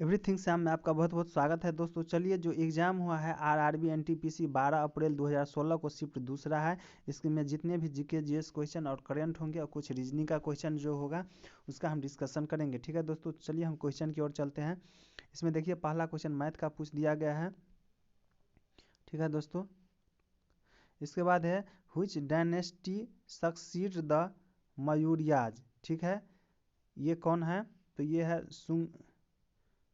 Everything Sam में आपका बहुत बहुत स्वागत है दोस्तों। चलिए, जो एग्ज़ाम हुआ है आरआरबी एनटीपीसी 12 अप्रैल 2016 को शिफ्ट दूसरा है। इसके में जितने भी जीके जीएस क्वेश्चन और करंट होंगे और कुछ रीजनिंग का क्वेश्चन जो होगा उसका हम डिस्कशन करेंगे। ठीक है दोस्तों, चलिए हम क्वेश्चन की ओर चलते हैं। इसमें देखिए, पहला क्वेश्चन मैथ का पूछ दिया गया है। ठीक है दोस्तों, इसके बाद है व्हिच डायनेस्टी सक्सीड द मयूरियाज। ठीक है, ये कौन है? तो ये है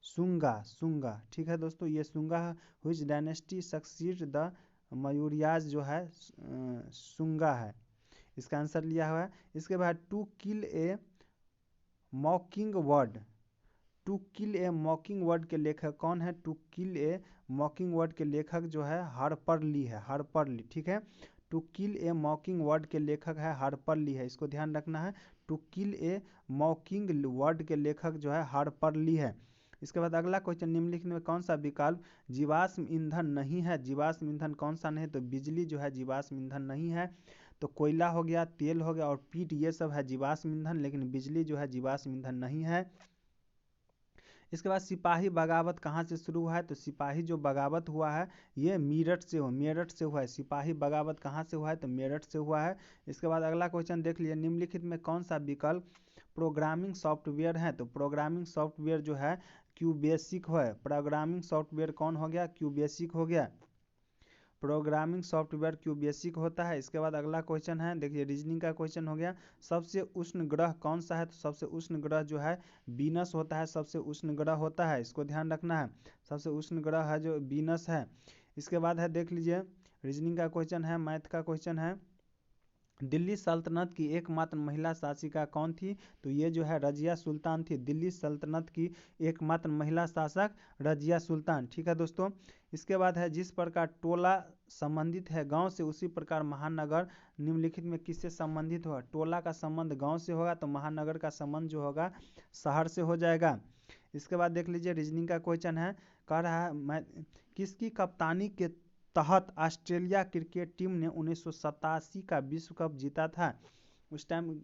सुंगा। ठीक है दोस्तों, ये सुंगा है। व्हिच डायनेस्टी सक्सीड द मयूरियाज जो है सुंगा है। इसका आंसर लिया हुआ है। इसके बाद to kill a mockingbird. To kill a mockingbird के लेखक कौन है? To kill a mockingbird के लेखक जो है हार्पर ली है। हार्पर ली, ठीक है। To kill a mockingbird के लेखक है हार्पर ली है, इसको ध्यान रखना है। To kill a mockingbird के लेखक जो है हार्पर ली है। इसके बाद अगला क्वेश्चन, निम्नलिखित में कौन सा विकल्प जीवाश्म ईंधन नहीं है? जीवाश्म ईंधन कौन सा नहीं? तो बिजली जो है जीवाश्म ईंधन नहीं है। तो कोयला हो गया, तेल हो गया और पीट, ये सब है जीवाश्म ईंधन, लेकिन बिजली जो है जीवाश्म ईंधन नहीं है। इसके बाद सिपाही बगावत कहाँ से शुरू हुआ है? तो सिपाही जो बगावत हुआ है ये मेरठ से हुआ है। सिपाही बगावत कहाँ से हुआ है? तो मेरठ से हुआ है। इसके बाद अगला क्वेश्चन देख लीजिए, निम्नलिखित में कौन सा विकल्प प्रोग्रामिंग सॉफ्टवेयर है? तो प्रोग्रामिंग सॉफ्टवेयर जो है क्यूबेसिक है। प्रोग्रामिंग सॉफ्टवेयर कौन हो गया? क्यूबेसिक हो गया। प्रोग्रामिंग सॉफ्टवेयर क्यूबेसिक होता है। इसके बाद अगला क्वेश्चन है, देखिए रीजनिंग का क्वेश्चन हो गया। सबसे उष्ण ग्रह कौन सा है? तो सबसे उष्ण ग्रह जो है वीनस होता है। सबसे उष्ण ग्रह होता है, इसको ध्यान रखना है। सबसे उष्ण ग्रह है जो वीनस है। इसके बाद है, देख लीजिए, रीजनिंग का क्वेश्चन है, मैथ का क्वेश्चन है। दिल्ली सल्तनत की एकमात्र महिला शासिका कौन थी? तो ये जो है रजिया सुल्तान थी। दिल्ली सल्तनत की एकमात्र महिला शासक रजिया सुल्तान। ठीक है दोस्तों, इसके बाद है, जिस प्रकार टोला संबंधित है गांव से उसी प्रकार महानगर निम्नलिखित में किससे संबंधित होगा? टोला का संबंध गांव से होगा तो महानगर का संबंध जो होगा शहर से हो जाएगा। इसके बाद देख लीजिए, रीजनिंग का क्वेश्चन है, कह रहा है मैं किसकी कप्तानी के तहत ऑस्ट्रेलिया क्रिकेट टीम ने 1987 का विश्व कप जीता था? उस टाइम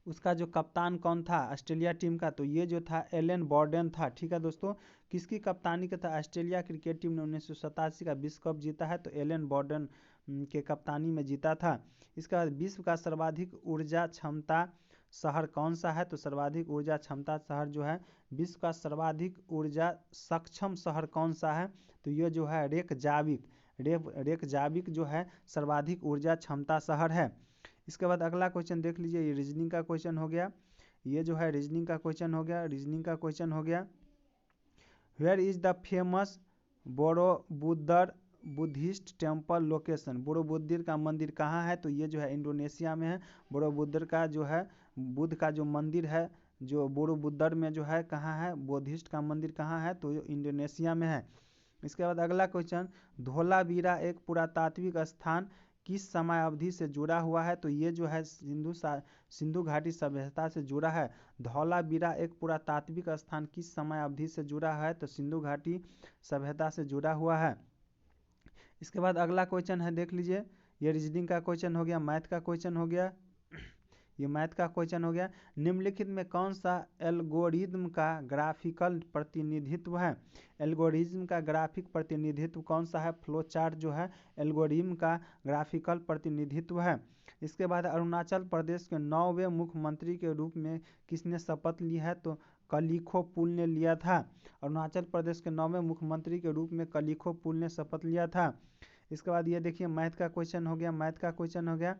उसका जो कप्तान कौन था ऑस्ट्रेलिया टीम का? तो ये जो था एलन बॉर्डन था। ठीक है दोस्तों, किसकी कप्तानी का था? ऑस्ट्रेलिया क्रिकेट टीम ने 1987 का विश्व कप जीता है तो एलन बॉर्डन के कप्तानी में जीता था। इसके बाद विश्व का सर्वाधिक ऊर्जा क्षमता शहर कौन सा है? तो सर्वाधिक ऊर्जा क्षमता शहर जो है, विश्व का सर्वाधिक ऊर्जा सक्षम शहर कौन सा है? तो ये जो है रेकजाविक जो है सर्वाधिक ऊर्जा क्षमता शहर है। इसके बाद अगला क्वेश्चन देख लीजिए, ये रीजनिंग का क्वेश्चन हो गया। ये जो है रीजनिंग का क्वेश्चन हो गया। रीजनिंग का क्वेश्चन हो गया, where is the famous Borobudur Buddhist temple location? Borobudur का मंदिर कहाँ है? तो ये जो है इंडोनेशिया में है। बोरोबुद्दर का जो है बुद्ध का जो मंदिर है जो बोरोबुद्दर में जो है कहाँ है? बुद्धिस्ट का मंदिर कहाँ है? तो इंडोनेशिया में है। इसके बाद अगला क्वेश्चन, धोलावीरा एक पुरातात्विक स्थान किस समय अवधि से जुड़ा हुआ है? तो ये जो है सिंधु घाटी सभ्यता से जुड़ा है। धौलावीरा एक पुरातात्विक स्थान किस समय अवधि से जुड़ा है? तो सिंधु घाटी सभ्यता से जुड़ा हुआ है। इसके बाद अगला क्वेश्चन है, देख लीजिए, ये रीजनिंग का क्वेश्चन हो गया, मैथ का क्वेश्चन हो गया। ये मैथ का क्वेश्चन हो गया, निम्नलिखित में कौन सा एल्गोरिज्म का ग्राफिकल प्रतिनिधित्व है? एल्गोरिज्म का ग्राफिक प्रतिनिधित्व कौन सा है? फ्लो चार्ट जो है एल्गोरिज्म का ग्राफिकल प्रतिनिधित्व है। इसके बाद अरुणाचल प्रदेश के 9वें मुख्यमंत्री के रूप में किसने शपथ ली है? तो कलिखो पुल ने लिया था। अरुणाचल प्रदेश के 9वें मुख्यमंत्री के रूप में कलिखो पुल ने शपथ लिया था। इसके बाद ये देखिए, मैथ का क्वेश्चन हो गया। मैथ का क्वेश्चन हो गया,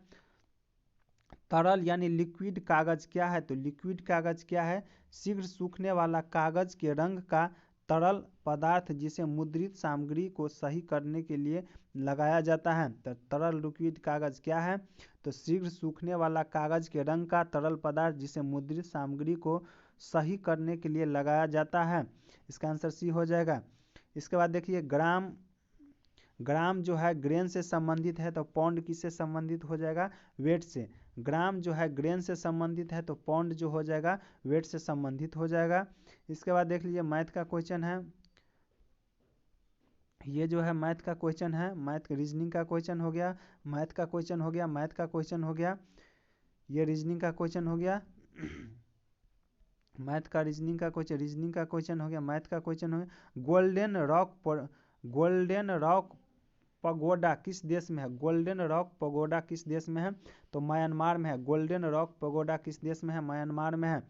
तरल यानी लिक्विड कागज क्या है? तो लिक्विड कागज क्या है? शीघ्र सूखने वाला कागज के रंग का तरल पदार्थ जिसे मुद्रित सामग्री को सही करने के लिए लगाया जाता है। तो तरल लिक्विड कागज क्या है? तो शीघ्र सूखने वाला कागज के रंग का तरल पदार्थ जिसे मुद्रित सामग्री को सही करने के लिए लगाया जाता है। इसका आंसर सी हो जाएगा। इसके बाद देखिए, ग्राम जो है ग्रेन से संबंधित है तो पौंड किससे संबंधित हो जाएगा? वेट से। ग्राम जो है ग्रेन से संबंधित है तो पौंड जो हो जाएगा वेट से संबंधित हो जाएगा। इसके बाद देख लीजिए, मैथ का क्वेश्चन है। ये जो है मैथ का क्वेश्चन है, मैथ रीजनिंग का क्वेश्चन हो गया, मैथ का क्वेश्चन हो गया, मैथ का क्वेश्चन हो गया, ये रीजनिंग का क्वेश्चन हो गया। मैथ का रीजनिंग का क्वेश्चन हो गया, मैथ का क्वेश्चन हो गया। गोल्डन रॉक पगोडा किस देश में है? गोल्डन रॉक पगोडा किस देश में है? तो म्यांमार में है। गोल्डन रॉक पगोडा किस देश में है? म्यांमार में है।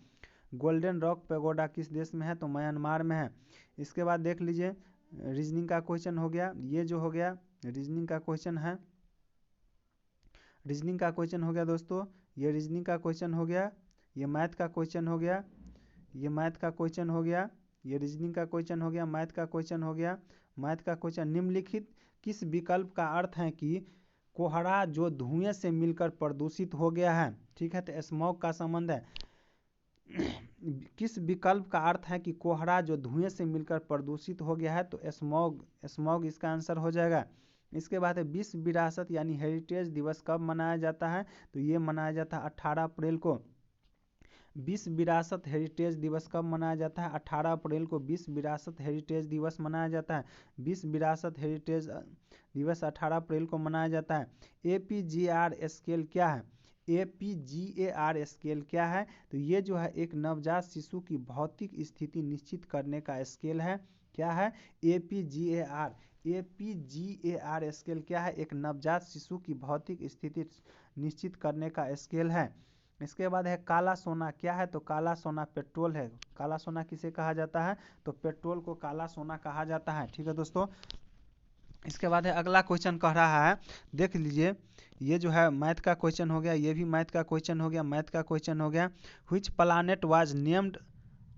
गोल्डन रॉक पगोडा किस देश में है? तो म्यांमार में है। इसके बाद देख लीजिए रीजनिंग का क्वेश्चन हो गया, ये जो हो गया रीजनिंग का क्वेश्चन है। रीजनिंग का क्वेश्चन हो गया दोस्तों, ये रीजनिंग का क्वेश्चन हो गया। ये मैथ का क्वेश्चन हो गया, ये मैथ का क्वेश्चन हो गया। ये रीजनिंग का क्वेश्चन हो गया, मैथ का क्वेश्चन हो गया। मैथ का क्वेश्चन, निम्नलिखित किस विकल्प का अर्थ है कि कोहरा जो धुएं से मिलकर प्रदूषित हो गया है? ठीक है, तो स्मॉग का संबंध है। किस विकल्प का अर्थ है कि कोहरा जो धुएं से मिलकर प्रदूषित हो गया है? तो स्मॉग इसका आंसर हो जाएगा। इसके बाद है विश्व विरासत यानी हेरिटेज दिवस कब मनाया जाता है? तो ये मनाया जाता है 18 अप्रैल को। विश्व विरासत हेरिटेज दिवस कब मनाया जाता है? 18 अप्रैल को विश्व विरासत हेरिटेज दिवस मनाया जाता है। विश्व विरासत हेरिटेज दिवस 18 अप्रैल को मनाया जाता है। APGAR स्केल क्या है? APGAR स्केल क्या है? तो ये जो है एक नवजात शिशु की भौतिक स्थिति निश्चित करने का स्केल है। क्या है? APGAR स्केल क्या है? एक नवजात शिशु की भौतिक स्थिति निश्चित करने का स्केल है। इसके बाद है काला सोना क्या है? तो काला सोना पेट्रोल है। काला सोना किसे कहा जाता है? तो पेट्रोल को काला सोना कहा जाता है। ठीक है दोस्तों, इसके बाद है अगला क्वेश्चन कह रहा है, देख लीजिए ये जो है मैथ का क्वेश्चन हो गया, ये भी मैथ का क्वेश्चन हो गया। मैथ का क्वेश्चन हो गया, which planet was named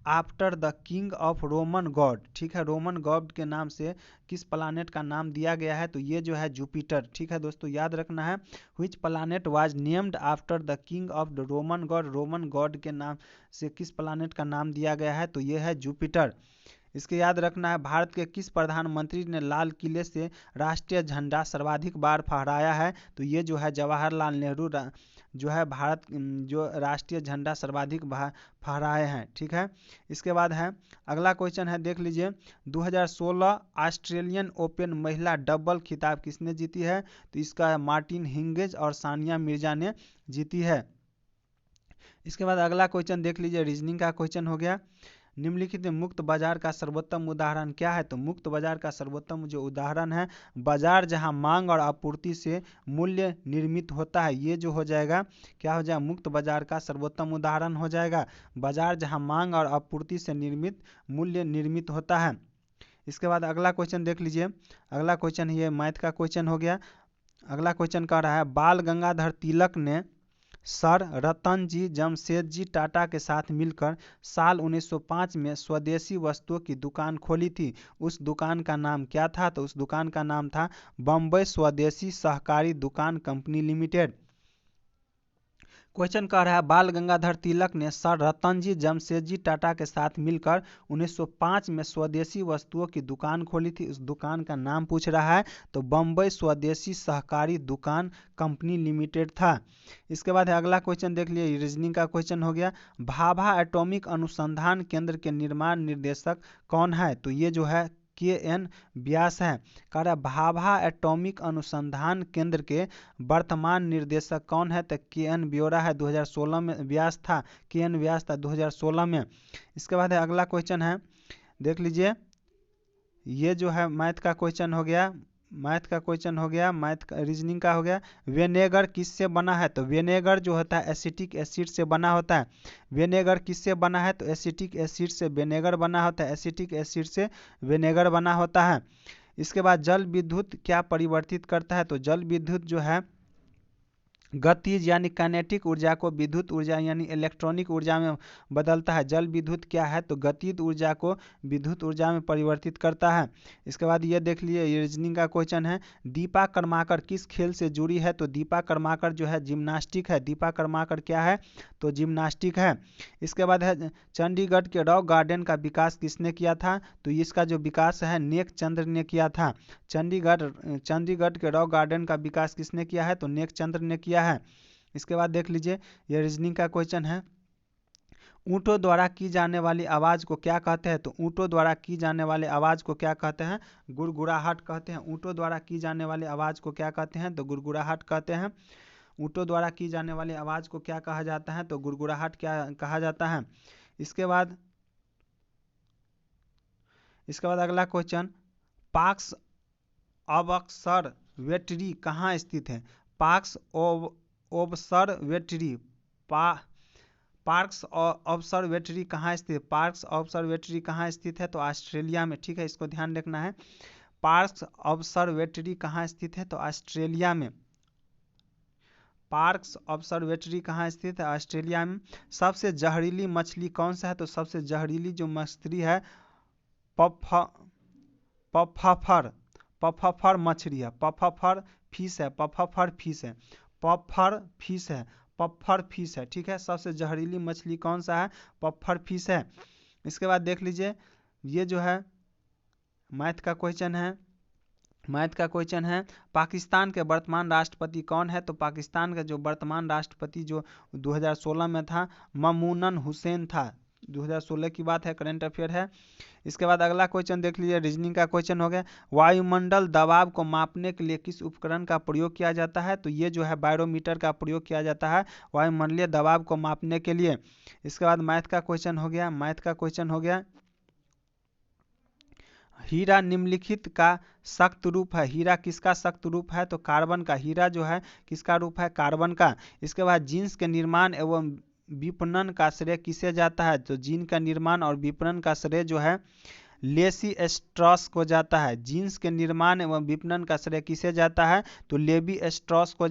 after the king of Roman God? ठीक है, रोमन गॉड के नाम से किस प्लैनेट का नाम दिया गया है? तो ये जो है जुपिटर। ठीक है दोस्तों, याद रखना है, which planet was named after the king of the Roman God. Roman God के नाम से किस प्लैनेट का नाम दिया गया है? तो ये है जुपिटर। इसके याद रखना है, भारत के किस प्रधानमंत्री ने लाल किले से राष्ट्रीय झंडा सर्वाधिक बार फहराया है? तो ये जो है जवाहरलाल नेहरू जो है भारत जो राष्ट्रीय झंडा सर्वाधिक फहराए हैं। ठीक है, इसके बाद है अगला क्वेश्चन है, देख लीजिए 2016 ऑस्ट्रेलियन ओपन महिला डबल खिताब किसने जीती है? तो इसका है मार्टिन हिंगिस और सानिया मिर्जा ने जीती है। इसके बाद अगला क्वेश्चन देख लीजिए, रीजनिंग का क्वेश्चन हो गया, निम्नलिखित में मुक्त बाजार का सर्वोत्तम उदाहरण क्या है? तो मुक्त बाजार का सर्वोत्तम जो उदाहरण है, बाजार जहां मांग और आपूर्ति से मूल्य निर्मित होता है, ये जो हो जाएगा क्या हो जाएगा? मुक्त बाजार का सर्वोत्तम उदाहरण हो जाएगा। बाजार जहां मांग और आपूर्ति से मूल्य निर्मित होता है। इसके बाद अगला क्वेश्चन देख लीजिए, अगला क्वेश्चन ये मैथ का क्वेश्चन हो गया। अगला क्वेश्चन कह रहा है, बाल गंगाधर तिलक ने सर रतनजी जमशेदजी टाटा के साथ मिलकर साल 1905 में स्वदेशी वस्तुओं की दुकान खोली थी। उस दुकान का नाम क्या था? तो उस दुकान का नाम था बम्बई स्वदेशी सहकारी दुकान कंपनी लिमिटेड। क्वेश्चन कह रहा है, बाल गंगाधर तिलक ने सर रतनजी जमशेदजी टाटा के साथ मिलकर 1905 में स्वदेशी वस्तुओं की दुकान खोली थी। उस दुकान का नाम पूछ रहा है, तो बम्बई स्वदेशी सहकारी दुकान कंपनी लिमिटेड था। इसके बाद है अगला क्वेश्चन देख लिए, रीजनिंग का क्वेश्चन हो गया, भाभा एटॉमिक अनुसंधान केंद्र के निर्माण निर्देशक कौन है? तो ये जो है KN व्यास है। कह रहा है भाभा एटॉमिक अनुसंधान केंद्र के वर्तमान निर्देशक कौन है? तो KN ब्योरा है, 2016 में व्यास था, KN व्यास था 2016 में। इसके बाद है अगला क्वेश्चन है, देख लीजिए ये जो है मैथ का क्वेश्चन हो गया, मैथ का क्वेश्चन हो गया, मैथ का रीजनिंग का हो गया, विनेगर किससे बना है? तो विनेगर जो होता है एसिटिक एसिड से बना होता है। विनेगर किससे बना है? तो एसिटिक एसिड से विनेगर बना होता है, एसिटिक एसिड से विनेगर बना होता है। इसके बाद जल विद्युत क्या परिवर्तित करता है? तो जल विद्युत जो है गतिज यानी काइनेटिक ऊर्जा को विद्युत ऊर्जा यानी इलेक्ट्रॉनिक ऊर्जा में बदलता है। जल विद्युत क्या है? तो गतिज ऊर्जा को विद्युत ऊर्जा में परिवर्तित करता है। इसके बाद ये देख लिए, ये रीजनिंग का क्वेश्चन है, दीपा कर्माकर किस खेल से जुड़ी है? तो दीपा कर्माकर जो है जिम्नास्टिक है। दीपा कर्माकर क्या है? तो जिम्नास्टिक है। इसके बाद है चंडीगढ़ के रॉक गार्डन का विकास किसने किया था? तो इसका जो विकास है नेक चंद्र ने किया था। चंडीगढ़ के रॉक गार्डन का विकास किसने किया है? तो नेक चंद्र ने किया है। इसके बाद देख लीजिए, यह रीजनिंग का क्वेश्चन है, ऊँटों द्वारा की जाने वाली आवाज को क्या कहते हैं? तो ऊँटों द्वारा की जाने वाली आवाज को क्या कहते हैं? गुड़गुड़ाहट कहते हैं। ऊँटों द्वारा की जाने वाली आवाज को क्या कहते हैं? तो गुड़गुड़ाहट कहते हैं। ऊँटों द्वारा की जाने वाली आवाज को क्या कहा जाता है? तो गुड़गुड़ाहट क्या कहा जाता है। इसके बाद अगला क्वेश्चन, पार्क्स ऑब्जर्वेटरी कहाँ स्थित है? पार्क्स ऑब्जर्वेटरी पार्क्स ऑब्जर्वेटरी कहाँ स्थित है? पार्क्स ऑब्जर्वेटरी कहाँ स्थित है? तो ऑस्ट्रेलिया में। ठीक है, इसको ध्यान रखना है। पार्क्स ऑब्जर्वेटरी कहाँ स्थित है? तो ऑस्ट्रेलिया में। पार्क्स ऑब्जर्वेटरी कहाँ स्थित है? ऑस्ट्रेलिया में। सबसे जहरीली मछली कौन सा है? तो सबसे जहरीली जो मछली है पफर मछली है। पफर फिश है। पफर फिश है। ठीक है, सबसे जहरीली मछली कौन सा है? पफर फिश है। इसके बाद देख लीजिए, ये जो है मैथ का क्वेश्चन है। पाकिस्तान के वर्तमान राष्ट्रपति कौन है? तो पाकिस्तान का जो वर्तमान राष्ट्रपति जो 2016 में था, ममूनन हुसैन था। 2016 की बात है, करंट अफेयर है। इसके बाद अगला क्वेश्चन देख लीजिए, रीजनिंग का क्वेश्चन हो गया। वायुमंडल दबाव को मापने के लिए किस उपकरण का प्रयोग किया जाता है? तो ये जो है बैरोमीटर का प्रयोग किया जाता है वायुमंडलीय दबाव को मापने के लिए। इसके बाद मैथ का क्वेश्चन हो गया। हीरा निम्नलिखित का सख्त रूप है। हीरा किसका सख्त रूप है? तो कार्बन का। हीरा जो है किसका रूप है? कार्बन का। इसके बाद जीन्स के निर्माण एवं विपणन का श्रेय किसे जाता है? तो जीन का निर्माण और विपणन का श्रेय जो है लेसी स्ट्रॉस को जाता है। जीन्स के निर्माण एवं विपणन का श्रेय किसे जाता है? तो लेवी स्ट्रॉस को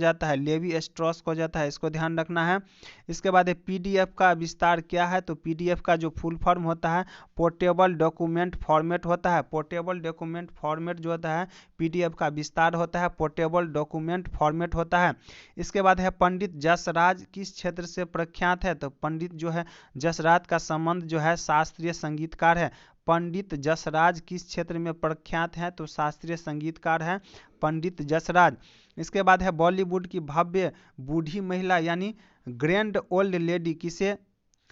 जाता है। इसको ध्यान रखना है। इसके बाद पीडीएफ का विस्तार क्या है? तो पीडीएफ का जो फुल फॉर्म होता है पोर्टेबल डॉक्यूमेंट फॉर्मेट होता है। पोर्टेबल डॉक्यूमेंट फॉर्मेट जो होता है पीडीएफ का विस्तार होता है, पोर्टेबल डॉक्यूमेंट फॉर्मेट होता है। इसके बाद है पंडित जसराज किस क्षेत्र से प्रख्यात है? तो पंडित जो है जसराज का संबंध जो है शास्त्रीय संगीतकार है। पंडित जसराज किस क्षेत्र में प्रख्यात है? तो शास्त्रीय संगीतकार है पंडित जसराज। इसके बाद है बॉलीवुड की भव्य बूढ़ी महिला यानी ग्रैंड ओल्ड लेडी किसे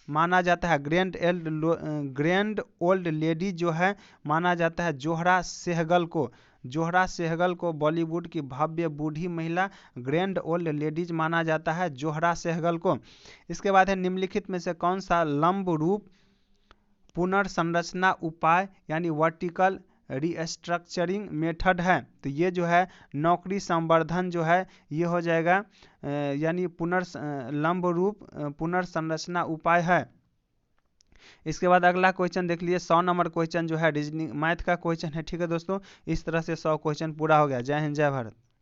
माना जाता है? ग्रैंड ओल्ड लेडी जो है माना जाता है जोहरा सेहगल को बॉलीवुड की भव्य बूढ़ी महिला ग्रैंड ओल्ड लेडीज माना जाता है जोहरा सेहगल को। इसके बाद है निम्नलिखित में से कौन सा लंब रूप पुनर्संरचना उपाय यानी वर्टिकल रीस्ट्रक्चरिंग मेथड है? तो ये जो है नौकरी संवर्धन जो है ये हो जाएगा यानी लंब रूप पुनर्संरचना उपाय है। इसके बाद अगला क्वेश्चन देख लीजिए, 100 नंबर क्वेश्चन जो है रीजनिंग मैथ का क्वेश्चन है। ठीक है दोस्तों, इस तरह से 100 क्वेश्चन पूरा हो गया। जय हिंद, जय भारत।